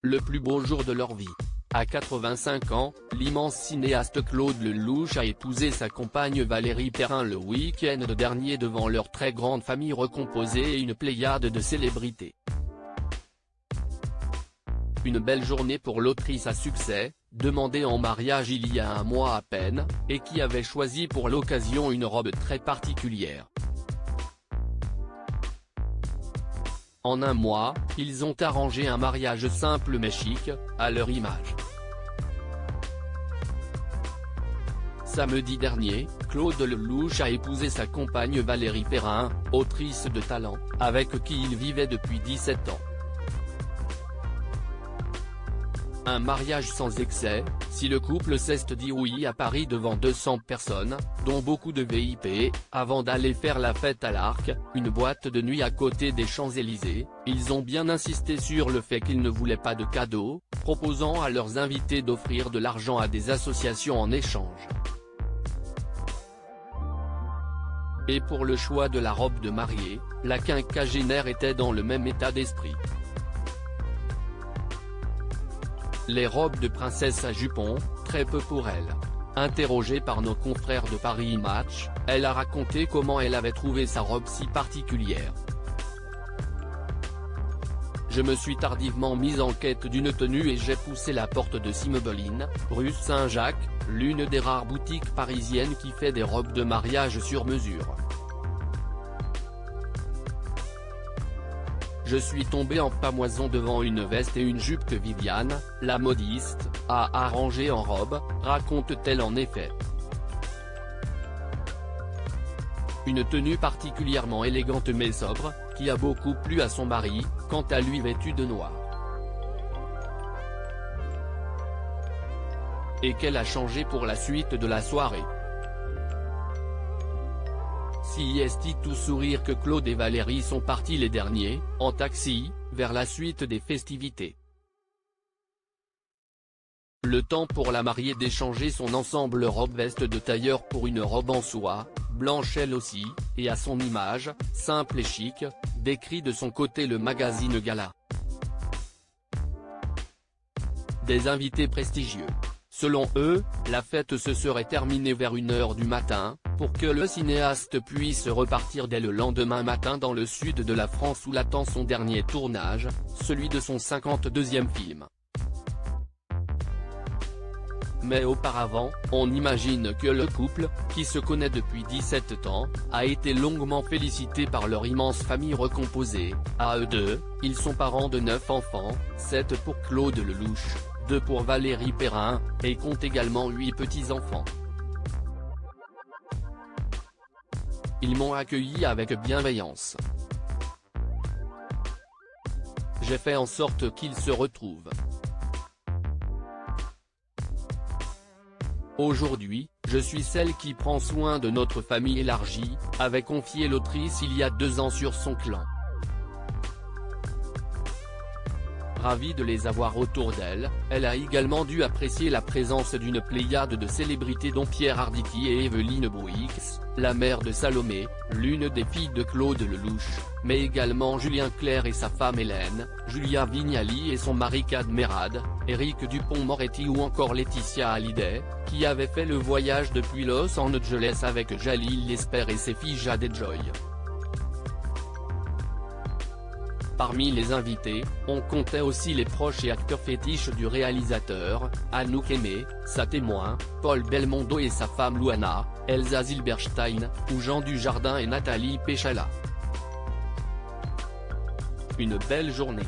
le plus beau jour de leur vie. À 85 ans, l'immense cinéaste Claude Lelouch a épousé sa compagne Valérie Perrin le week-end dernier devant leur très grande famille recomposée et une pléiade de célébrités. Une belle journée pour l'autrice à succès, demandée en mariage il y a un mois à peine, et qui avait choisi pour l'occasion une robe très particulière. En un mois, ils ont arrangé un mariage simple mais chic, à leur image. Samedi dernier, Claude Lelouch a épousé sa compagne Valérie Perrin, autrice de talent, avec qui il vivait depuis 17 ans. Un mariage sans excès, si le couple s'est dit oui à Paris devant 200 personnes, dont beaucoup de VIP, avant d'aller faire la fête à l'Arc, une boîte de nuit à côté des Champs-Élysées, ils ont bien insisté sur le fait qu'ils ne voulaient pas de cadeaux, proposant à leurs invités d'offrir de l'argent à des associations en échange. Et pour le choix de la robe de mariée, la quinquagénaire était dans le même état d'esprit. Les robes de princesse à jupons, très peu pour elle. Interrogée par nos confrères de Paris Match, elle a raconté comment elle avait trouvé sa robe si particulière. Je me suis tardivement mise en quête d'une tenue et j'ai poussé la porte de Simmebeline, rue Saint-Jacques, l'une des rares boutiques parisiennes qui fait des robes de mariage sur mesure. Je suis tombée en pamoison devant une veste et une jupe que Viviane, la modiste, a arrangée en robe, raconte-t-elle en effet. Une tenue particulièrement élégante mais sobre, qui a beaucoup plu à son mari, quant à lui vêtu de noir. Et qu'elle a changé pour la suite de la soirée. Si est tout sourire que Claude et Valérie sont partis les derniers, en taxi, vers la suite des festivités. Le temps pour la mariée d'échanger son ensemble robe-veste de tailleur pour une robe en soie, blanche elle aussi, et à son image, simple et chic, décrit de son côté le magazine Gala. Des invités prestigieux. Selon eux, la fête se serait terminée vers 1h du matin, pour que le cinéaste puisse repartir dès le lendemain matin dans le sud de la France où l'attend son dernier tournage, celui de son 52e film. Mais auparavant, on imagine que le couple, qui se connaît depuis 17 ans, a été longuement félicité par leur immense famille recomposée. À eux deux, ils sont parents de 9 enfants, 7 pour Claude Lelouch, 2 pour Valérie Perrin, et comptent également 8 petits-enfants. Ils m'ont accueilli avec bienveillance. J'ai fait en sorte qu'ils se retrouvent. Aujourd'hui, je suis celle qui prend soin de notre famille élargie, avait confié l'autrice il y a 2 ans sur son clan. Ravie de les avoir autour d'elle, elle a également dû apprécier la présence d'une pléiade de célébrités dont Pierre Arditi et Evelyne Bouix, la mère de Salomé, l'une des filles de Claude Lelouch, mais également Julien Clerc et sa femme Hélène, Julia Vignali et son mari Cadmerade, Éric Dupond-Moretti ou encore Laetitia Hallyday, qui avait fait le voyage depuis Los Angeles avec Jalil Lesper et ses filles Jade et Joy. Parmi les invités, on comptait aussi les proches et acteurs fétiches du réalisateur, Anouk Aimée, sa témoin, Paul Belmondo et sa femme Louana, Elsa Zilberstein, ou Jean Dujardin et Nathalie Péchala. Une belle journée.